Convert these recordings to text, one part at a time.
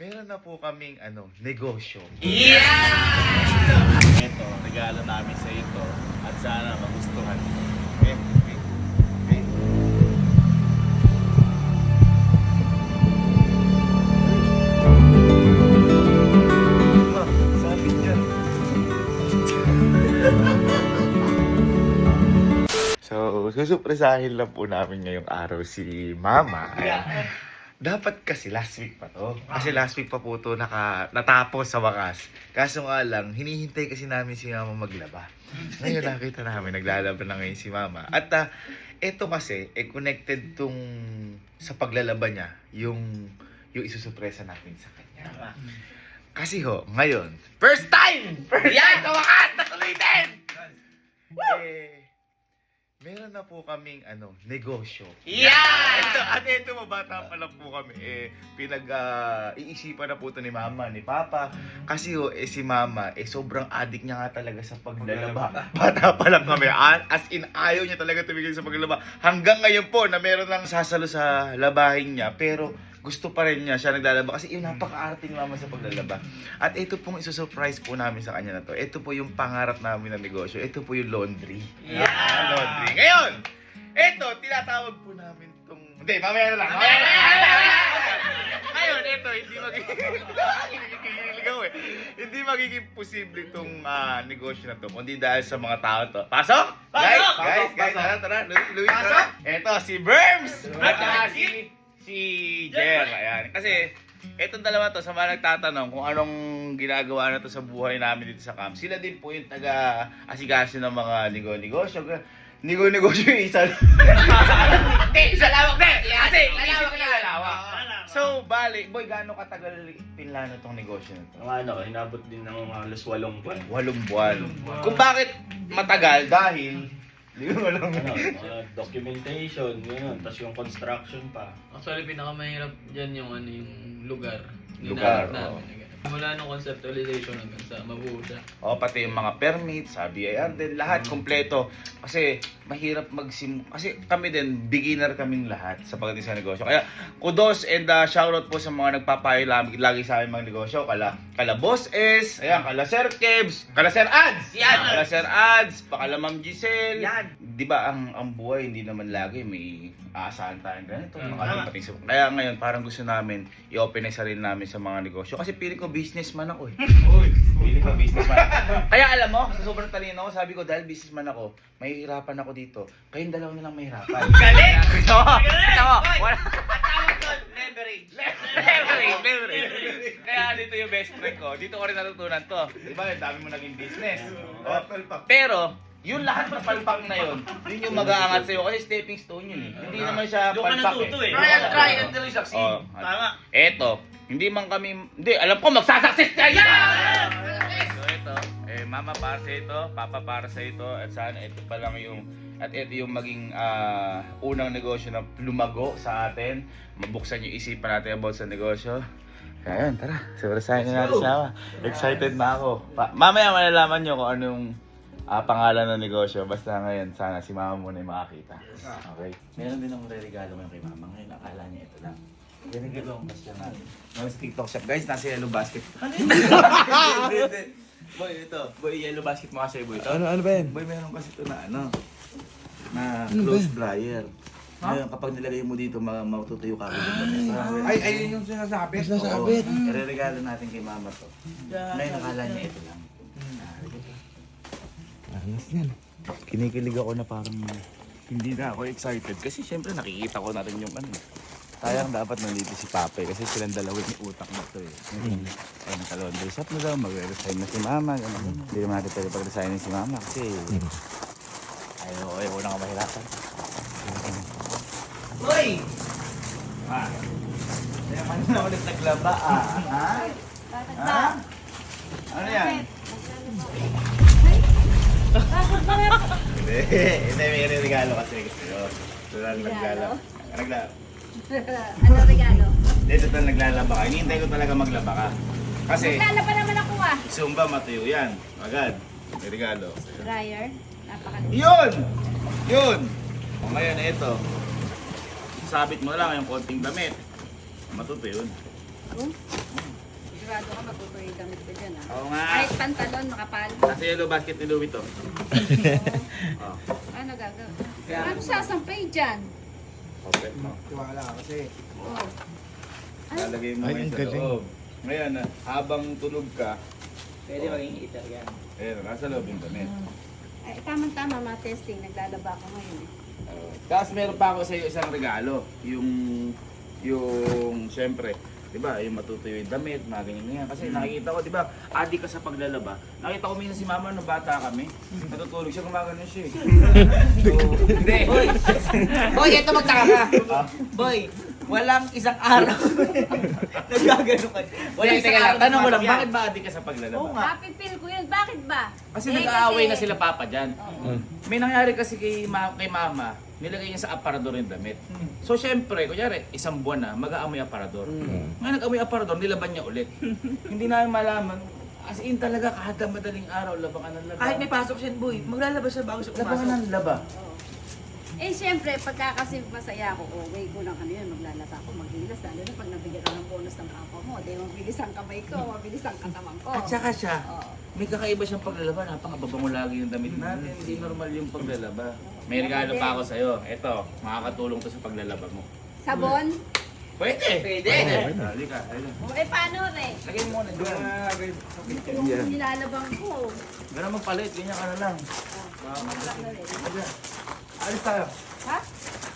meron na po kaming negosyo. Yeah! Ito, regalo namin sa ito at sana magustuhan mo. Okay? Okay? Okay? Sabi niya. So, susupresahin lang po namin ngayong araw si Mama. Ayan. Dapat kasi last week pa to. Kasi last week pa po to natapos sa wakas. Kaso nga lang, hinihintay kasi namin si Mama maglaba. Ngayon nakita namin, naglalaba na ngayon si Mama. At ito kasi, connected tong sa paglalaba niya, yung isusupresa natin sa kanya. Kasi ngayon, first time! Yan! Sa wakas! Natuloy din! Meron na po kaming negosyo. Yeah! Ito mabata pa lang po kami. Iisipan na po ito ni Mama, ni Papa. Kasi si Mama, sobrang addict niya nga talaga sa paglalaba. Bata pa lang kami. As in, ayaw niya talaga tumigil sa paglalaba. Hanggang ngayon po na meron lang sasalo sa labahin niya. Pero gusto pa rin niya siya naglalaba kasi yung napaka-arte ni Mama sa paglalaba. At ito pong isusurprise po namin sa kanya na to. Ito po yung pangarap namin na negosyo. Ito po yung laundry. Yeah! Laundry. Ngayon, ito, tinatawag po namin itong... Hindi, mamaya na lang. Ngayon, ito, hindi magiging posible itong negosyo na to. Kundi dahil sa mga tao to. Pasok! Guys, tara. Luis, tara. Ito, si Berms! At si Jer. Ayan. Kasi, etong dalawa to, sa mga nagtatanong kung anong ginagawa na to sa buhay namin dito sa camp, sila din po yung taga-asikaso ng mga negosyo. Negosyo yung isa. Isa lawak na! Kasi, lalawak na lalawak. So, bali, boy, gaano katagal pinlano tong negosyo na to? Hinabot din ng halos 8 buwan. 8 buwan. Kung bakit matagal? Dahil, hindi ko alam. Documentation, yun. Tapos yung construction pa. Actually, pinakamahirap dyan yung lugar. Lugar, Ninanap namin. Mula nung conceptualization hanggang sa mabuo siya. Pati yung mga permits, BIR din, lahat kompleto. Kasi mahirap kasi kami din, beginner kaming lahat sa pagdating sa negosyo. Kaya kudos and shoutout po sa mga nagpapayo lagi sa amin mga negosyo. Kala Boss S, ayan, kala Sir Kebs, kala Sir Ads. Yan! Kala Sir Ads, kala Ma'am Giselle. Yan! Di ba ang buhay hindi naman lagi may aasahan tayong ganito. Kaya ngayon parang gusto namin i-open ang sarili namin sa mga negosyo. Kasi pili ko businessman ako eh. Pili ko businessman ako. Kaya alam mo, sa sobrang talino ko, sabi ko dahil businessman ako, mahihirapan ako dito. Kayong dalawa na lang mahirapan. Galing! Ito mo, At tawag doon, leverage. Kaya dito yung best friend ko. Dito ko rin natutunan to. Di ba, dami mo naging business. Pero, yung lahat ng palpak na yun yung mag-aangat sa'yo kasi stepping stone yun eh. Hindi naman siya palpak eh. Try until you succeed. Tama. Eto, hindi, alam ko magsasucceed ka yan! So ito, Mama para sa ito, Papa para sa ito, at sana ito pa lang ito yung maging unang negosyo na lumago sa atin. Mabuksan yung isipan natin about sa negosyo. Kaya yun, tara, surasahin na natin siya. Excited na ako. Mamaya malalaman nyo kung anong pangalan ng negosyo. Basta ngayon, sana si Mama muna yung makakita. Okay? Meron din akong regalo ngayon kay Mama. Ngayon, akala niya ito lang. Regalo ang basya natin. Sa TikTok shop. Guys, nasa yellow basket. Boy, ito. Boy, yellow basket mo kasi, boy. Ano ba yan? Boy, meron kasi ito na close dryer. Ngayon, kapag nilagay mo dito, matutuyo ka agad. Ay, ayun yung sinasabit. Sinasabit. Ireregalo natin kay Mama to. Ngayon, akala niya ito lang. Ayos yan. Kinikilig ako na parang hindi na ako excited kasi syempre nakikita ko na rin yung sayang dapat nandito si Pape kasi silang dalawa yung utak na to eh. Ay naka-laundry shop na daw, mag-resign na si Mama. Hindi naman natin pwede pag-resign si Mama kasi ayaw na nga mahirapan. Uy! Kaya ka na ulit naglaba Ha? Ano yan? Hindi, may regalo kasi gusto ko. Regalo? Ano regalo? Dito na naglalaba ka. Hinihintay ko talaga maglaba ka. Kasi Maglalaba naman ako Zumba matuyo yan. Agad. May regalo. Dryer. Napakaliit. Yun! Ngayon, ito. Sabit mo lang yung konting damit. Matutuyo yun. sigurado ka matutuloy yung damit ko dyan, ha? Oo nga. Kahit pantalon, makapal. Nasa yellow basket ni Louie to. Oh. Ano gagawin? Ano sasampay dyan? Open mo. Tiwala ka kasi. Oh. Lalagay mo Ay, ngayon ang sa galing. loob. Ngayon, habang tulog ka, Pwede maging heater yan. nasa loob yung damit. Ay, tamang-tama, mga testing. Naglalaba ako ngayon, eh. Tapos meron pa ako sa iyo isang regalo. Yung syempre, di ba, yung matutuyo yung damit, mga ganyan. Kasi nakikita ko, di ba, adik ka sa paglalaba. Nakita ko minsan si mama nung bata kami, natutulog siya, gumagano siya eh. So, hindi. Boy, ito magtaka ka. Boy, walang isang araw. Nagagano ka. Walang isang Teka lang, araw. tanong ko lang, gumagano bakit ba adik ka sa paglalaba? Oo nga. Happy feel ko yun. Bakit ba? Kasi Eh, nag-aaway na kasi- sila papa dyan. May nangyari kasi kay mama, nilagay niya sa aparador yung damit. So syempre, kunyari, isang buwan na, mag-aamoy aparador. Ngayon nag-aamoy aparador, nilaban niya ulit. Hindi namin malaman. As in talaga, kada madaling araw, labangan ng laba. Kahit may pasok siya, boy, maglalaba siya bago siya Labangan pumasok. ng laba. Eh, siyempre, pagka kasi masaya ako, way ko lang ano yun, maglalaba ako, maghilas. Lalo na pag nabigyan ako ng bonus ng papa mo, di mabilis ang kamay ko, mabilis ang katawan ko. At saka siya, Oo. may kakaiba siyang paglalaba. Napakababango lagi yung damit natin. Hindi normal yung paglalaba. May regalo pa ako sa'yo. Ito, makakatulong to sa paglalaba mo. Sabon? Pwede! Pwede. Halika, halika. O, eh, paano rin? Lagay mo muna dyan. Yung nilalabang ko. Ganun magpalit, ganyan ka na lang. Maglak na rin. Halika. Alis tayo. Ha?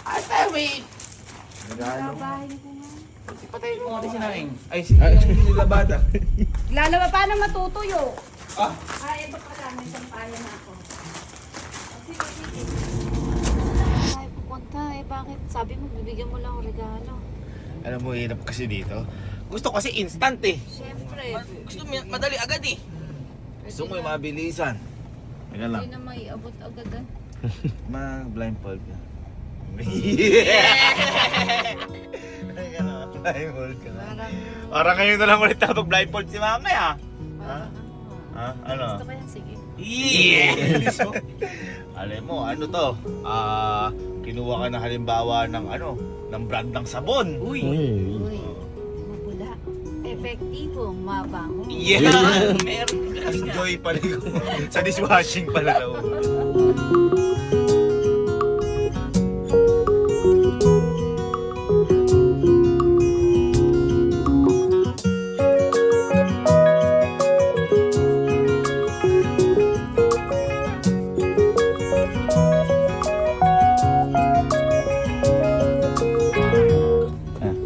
Alis tayo, wait! Regalo. Babahin ko nga. Patayin mo kasi sinangin. Ay, yung nilabada. Lalaba, paano matutuyo? Ay, ito pala, may sampayan na ako. Sige, sige. Ay, pupunta eh. Bakit? Sabi mo, bibigyan mo lang ang regalo. Alam mo, hirap kasi dito. Gusto kasi instant eh. Siyempre. Gusto mo, madali agad eh. Gusto mo yung mabilisan. Teka lang, Hindi na may abot agad ah. mag-blindfold ka. Teka lang, blindfold ka na. Parang ngayon na lang ulit tapag-blindfold si mama ya. Ha? Ha? Ano? Gusto ko yan, sige. Yes! Alam mo, ano to? Kinuha ka na halimbawa ng ano, ng brand ng sabon. Uy. Uy, mabula. Epektibo, mabango. Yeah! Meron ka. Enjoy pala sa dishwashing pala daw.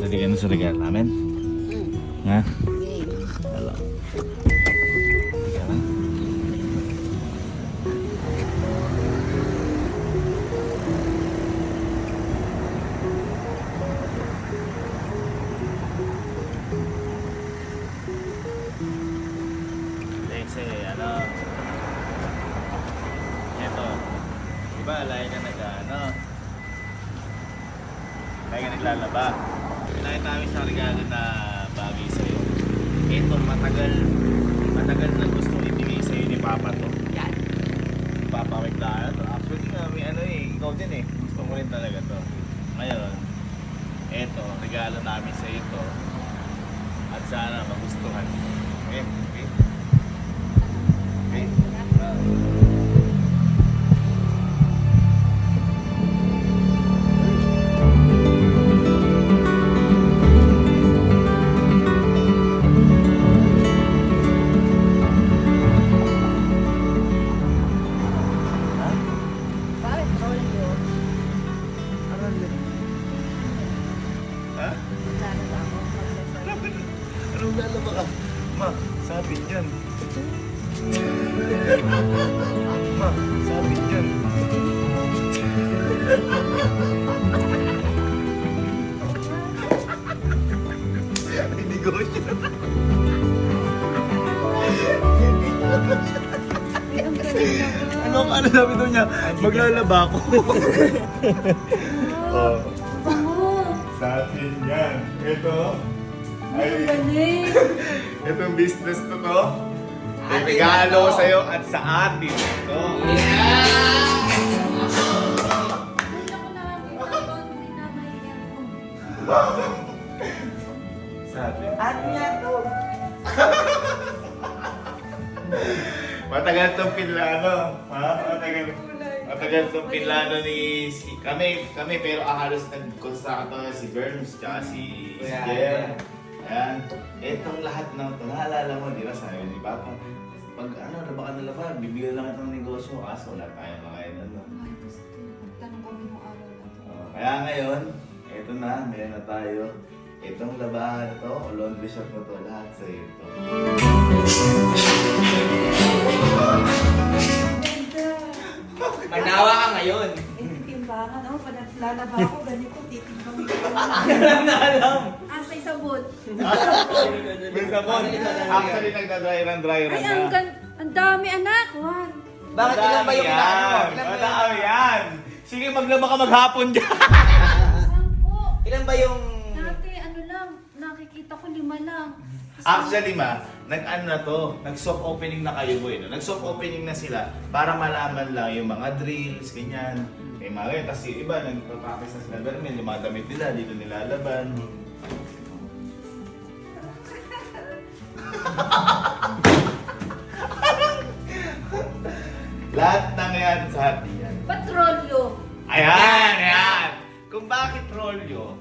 Ready ka na sa regalo namin? Ha? Game. Hello. Teka lang. Kasi ano, eto, diba lagi ka lagi ka naglalaba. Pinakita namin sa regalo na bagay sa'yo. Ito, matagal na gusto ibigay sa'yo ni Papa to. Yan. Papa may plano to. Actually nga, may ano eh, ikaw din eh. Gusto mo rin talaga to. Ngayon, eto, regalo namin sa'yo to. At sana magustuhan mo. Okay? Okay? Okay? Bakit? Roll yun. Ha? Lalaba ako. Magsasabi. Anong lalaba ka? Ma, sabi niyan. Ma, sabi niyan. Ay, negosyo. Ay, ang galing naman. Ano sabi daw niya? Maglalaba ako. Oh. Bango. Sa atin yan. Ito. Ay, ang galing. Itong business to to. Regalo ko sa'yo at sa atin. Ito. Hindi ako nakakita ko. Hindi na mahiyan ko. Sa atin. Ano yan to? Matagal tong pinlano. Ha? Matagal tong pinlano ni kami pero halos nag-construct to si Berms tsaka si Jer. Ayan. Etong lahat ng to, naalala mo, di ba? Sabi ni Papa, pag baka nalaban, bibigyan lang itong negosyo. Kaso wala tayong makain ano. Ay, gusto. Magtanong kami nung araw na to. Kaya ngayon, eto na, meron na tayo. Itong labahan na to, o laundry shop na to, lahat sa ito. Manawa ka ngayon. Timbangan, oh, pag lalaba ako, ganito, titimbang ko. Alam na alam. Asa isabot. May sabon. Actually, nagda-dryer Ay, na. ang dami anak. Juan. Bakit ilan ba yung inaano mo? Ilan ba Madami yan. Sige, maglaba ka maghapon dyan. Sampo. Ilan ba yung... Dati, ano lang, nakikita ko 5 lang. Actually, nag-ano na to, nag-soft opening na kayo boy. No? Nag-soft opening na sila para malaman lang yung mga drills, ganyan. May mga ganyan. Tapos yung iba, nagpapakis na sila vermin, yung mga damit nila, dito nilalaban. Lahat ng yan sa hati yan. Patrolyo. Ayan! Kung bakit rolyo,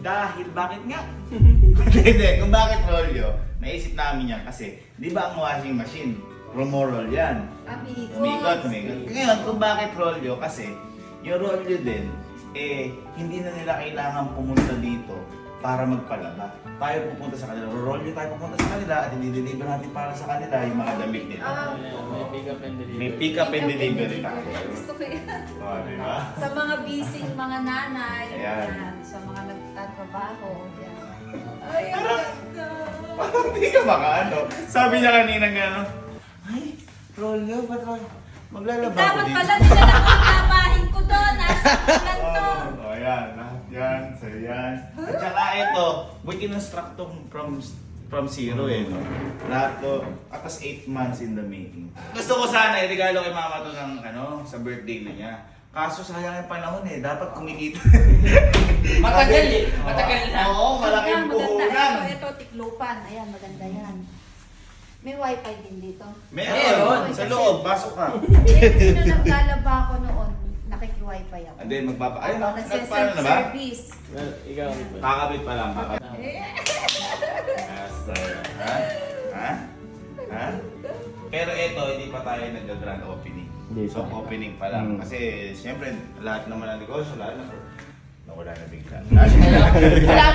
dahil bakit nga? Hindi, kung bakit rolyo, naisip namin yan kasi, di ba ang washing machine, rumoroll yan. Amigos. Umikot. Ngayon, kung bakit rolyo, kasi yung rolyo din, hindi na nila kailangan pumunta dito para magpalaba. Tayo pupunta sa kanila, rolyo tayo pupunta sa kanila at i-deliver natin para sa kanila yung mga damit nila. May pick up and delivery. May pick up and delivery tayo. Gusto ko yan. Oh, di ba? Sa mga busy mga nanay, Ayan. yan. Sa mga nagtatrabaho, yan. Ay, ang ganda. Parang hindi ka makaano. Sabi niya kanina gano'n, ay, rolyo, ba't rolyo? Maglalaba ko Dapat dito. pala nila nakakabahin ko doon. Nasa ulan to. Oh, yan. Lahat yan. So, yan. At saka ito, we construct to from zero eh. No? Lahat to, atas 8 months in the making. Gusto ko sana i-regalo kay mama to ng sa birthday na niya. Kaso sayang yung panahon eh. Dapat kumikita. Matagal eh. Matagal na. Oo, malaking Ayan, puhunan. maganda. Ito, tiklupan. Ayan, maganda yan. May wifi din dito. Meron. Sa loob, pasok ka. Eh, sino naglalaba ako noon, nakiki-wifi ako. And then magpapa... Ay, Ako nagpaano na ba? nagse-self-service. Well, ikaw. Kakabit pa lang. Kakabit. Eh, Yes, sir. Ha? Ha? Ha? Pero ito, hindi pa tayo nag-grand opening. So, opening pa lang. Kasi, siyempre, lahat naman ng negosyo, lahat na nawala na bigla. Wala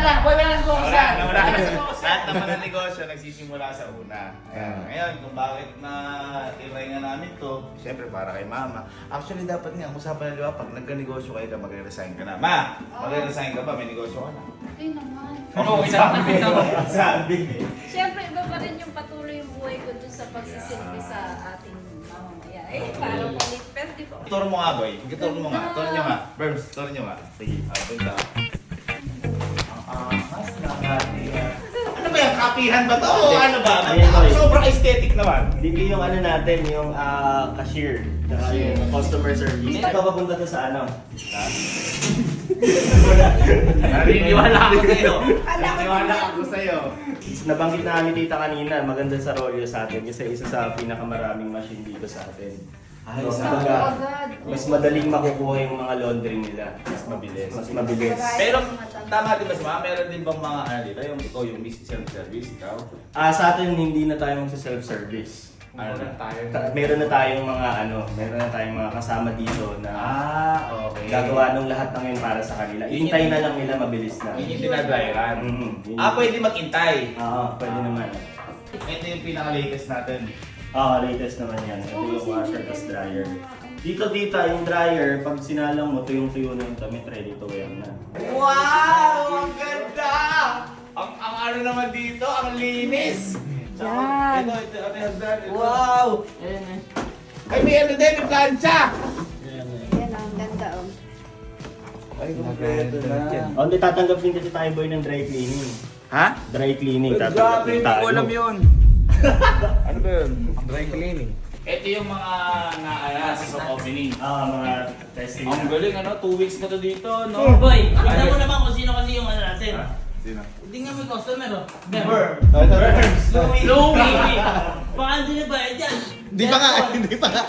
na. Boy, wala na focus yan. Nawala na. Lahat naman ng negosyo nagsisimula sa una. Ayan. Ngayon, kung bakit na tinry nga namin to, siyempre para kay mama. Actually, dapat nga, usapan na diba, pag nagka-negosyo kayo ka, magre-resign ka na. Ma, magre-resign ka ba? May negosyo ka na. Ay naman. Oo, sabi na. Sabi. Siyempre, iba pa rin yung patuloy yung buhay ko dun sa pagsisilbi sa ating mamamaya. Eh, parang palit. Pero di ba? Turo mo nga, boy. Turo mo nga. Turo nyo nga. Berms, turo nyo nga. Sige, punta. Mas nakatiya. Ano ba yan? Kapihan ba to? O ano ba? Ayan, boy. Sobrang aesthetic naman. Dito yung ano natin, yung cashier, tsaka yung customer service. Ito papunta to sa ano? Naniniwala ako sa'yo. Naniniwala ako sa'yo. Nabanggit na ni Tita kanina, maganda sa Rolyo sa atin kasi isa sa pinakamaraming machine dito sa atin. Ay, So, sa kumbaga, agad. mas madaling makukuha yung mga laundry nila. Mas mabilis. Mas mabilis. Pero tama din ba si Mama? Meron din bang mga ano dito? Yung ikaw, yung self-service, ikaw? Sa atin hindi na tayo magsa-self-service. Ano na tayo? Meron na tayong mga kasama dito na Okay. gagawa ng lahat ng yun para sa kanila. Hintay na lang nila mabilis na. Yun yung dinadryeran. Yun. Pwede mag-intay. Pwede naman. Ito yung pinaka-latest natin. Latest naman yan. Ito yung washer tas dryer. Dito yung dryer, pag sinalang mo, tuyong-tuyo na yung damit, ready to wear na. Wow! Ang ganda! Ang ano naman dito, ang linis! Yan. Ito, hagdan. Wow! Ay, may ano din, may plancha! Yan, ang ganda oh. Ay, kompleto na. Hindi tatanggap din kasi tayo boy ng dry cleaning. Ha? Dry cleaning, tatanggap Grabe, din hindi tayo. ko alam yun. Ano ba yun? Dry cleaning. Ito yung mga naayas sa opening. Mga testing Ang na. galing, 2 weeks na to dito, no? Boy, tignan mo naman kung sino kasi yung ano natin. Sino? Hindi nga may customer oh. Burn. Burns! Louie! Baka hindi na bayad yan. Hindi pa nga, hindi pa nga.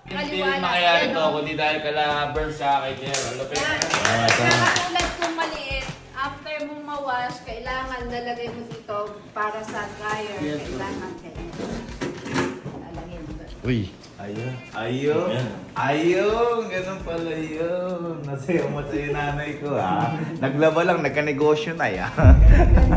Hindi mangyayari to kundi dahil kala burn sa akin yan. Lupit. Katulad kung maliit, after mong mawash, kailangan lalagay mo dito para sa dryer. Kailangan lalagay mo doon. Uy. Ayun, ganun pala yun. Nasayaw mo sa nanay ko ha. Naglaba lang, nagka-negosyo na ya.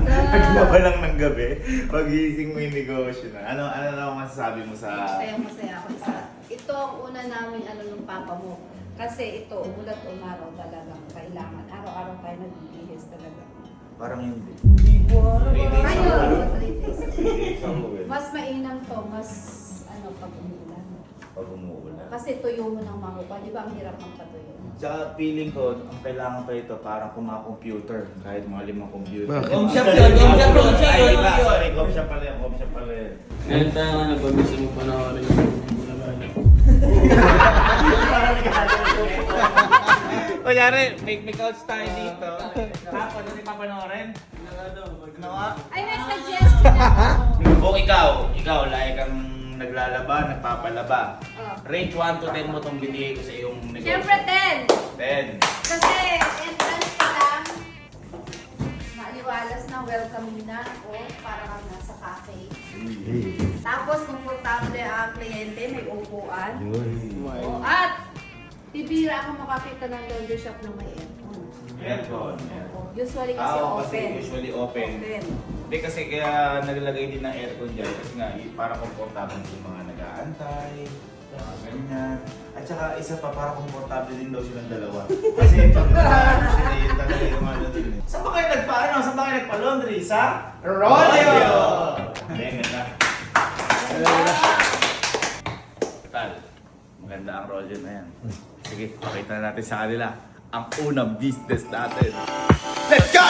Naglaba lang ng gabi. Pagising mo yung negosyo na. Ano na masasabi mo sa... Masaya ako isa. Ito ang una namin nung papa mo. Kasi ito, umulat umaraw talagang kailangan. Araw-araw tayo nagbibihis talaga. Parang hindi. Ayun, 3 days. Mas Mas mainam to, mas pag umuulan. pag umuulan. Kasi tuyo mo ng makupa. Di ba ang hirap ng patuyo? Tsaka feeling ko, ang kailangan pa ito parang kung mga computer. Kahit mga 5 computer. Bakit? Home shop yun, home shop yun. Ay, iba. Sorry, home shop pala yun. Home shop pala yun. Ngayon tayo nga nagpabisa mo pa na rin yung labanan. Kunyari, may couch tayo dito. Tapos, ano yung papanoorin? Ano nga? Ay, may suggestion ako. O ikaw, like kang naglalaba, nagpapalaba. Oh. Rate 1 to 10 mo itong binigay ko sa iyong negosyo. Siyempre 10. 10. Kasi entrance ka lang, maaliwalas na, welcoming na, o para kang nasa cafe. Tapos, komportable ang kliyente, may upuan. O, at bibira ako makakita ng laundry shop na may aircon. Aircon. O, usually kasi Kasi open. usually open. Hindi kasi kaya naglagay din ng aircon dyan kasi nga para komportable yung mga nag-aantay, mga ganyan. At saka isa pa para komportable din daw silang dalawa. Kasi ito yun talaga yung ano din. Saan ba kayo Saan ba kayo nagpa-laundry? Sa Rolio! Ayan, ganda. Tal, maganda ang Rolio na yan. Sige, pakita na natin sa kanila ang unang business natin. Let's go!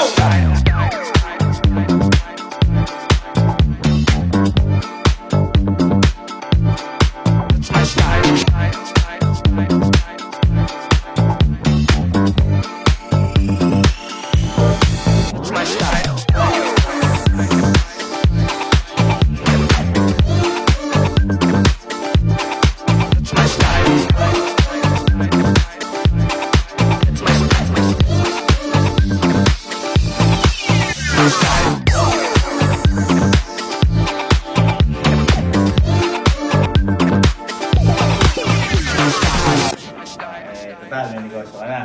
Total, may negosyo ka na.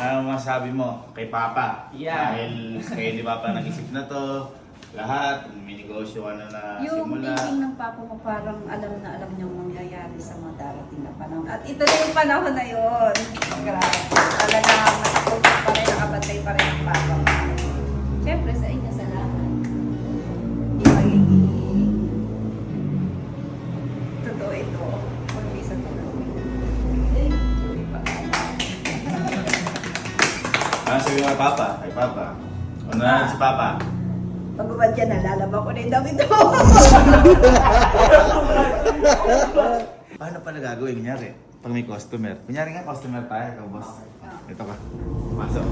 Ano masasabi mo kay Papa? Yeah. Dahil kayo ni Papa nag-isip na to, lahat, may negosyo ka na Yung simula. thinking ng papa mo parang alam niyang mangyayari sa mga darating na panahon. At ito na yung panahon na yun. Grabe. Talagang nakatutok pa rin, nakabantay pa rin ang papa mo. Siyempre sa inyo, salamat. Hindi magiging totoo ito. Kundi sa tulong. Ano sabi mo kay Papa? Kay Papa? Ano na si Papa? Pagbabad yan, nalalaba ko na yung damit ko. Paano pala gagawin? Kunyari, pag may customer. Kunyari nga, customer tayo, ikaw boss. Ito ka. Pasok.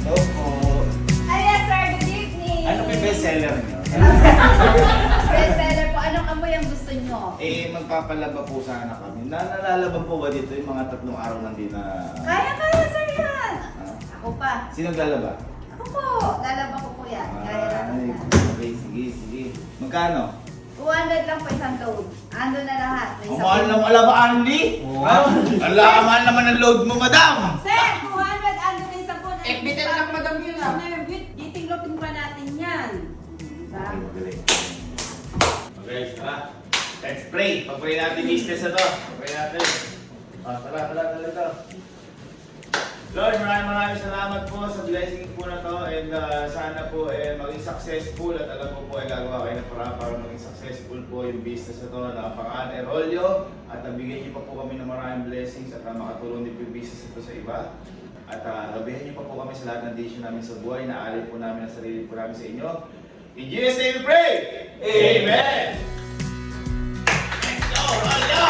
So po. Ay, yes sir, good evening. Ano yung best seller niyo? Bestseller po, anong amoy ang gusto nyo? Magpapalaba po sana kami. Nalalaba po ba dito yung mga 3 araw nandito na... Kaya sir yan. Ako pa. Sino naglalaba? Ako po. Lalaba ko po yan. Kaya Ay, lang. okay, sige. Magkano? 200 lang po isang load. Ando na lahat. May Ang isang mahal load. ng alaba, Andy! Ang mahal naman ng load mo, madam! Sir, 200 ando na isang load. Bitin lang madam yun ah. Gitinglopin pa natin yan. Diba? Okay, tara. Let's pray. Pag-pray natin business na to. Pag-pray natin. Tara. Lord, maraming salamat po sa blessing po na to and sana po maging successful at alam ko po gagawa kayo ng para maging successful po yung business na to na pangalan Rolio at nabigyan niyo pa po kami ng maraming blessings at makatulong din po yung business na to sa iba at gabihan niyo pa po kami sa lahat ng decision namin sa buhay na alin po namin ang sarili po namin sa inyo. In Jesus' name we pray! Amen! Let's go, Rolio!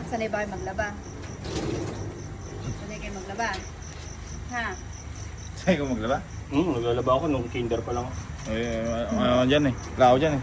Sanay ba kayo maglaba? Sanay kayo maglaba? Ha? Sa'yo ko maglaba? Naglalaba ako nung kinder pa lang. Ano dyan eh. Wala ako dyan eh.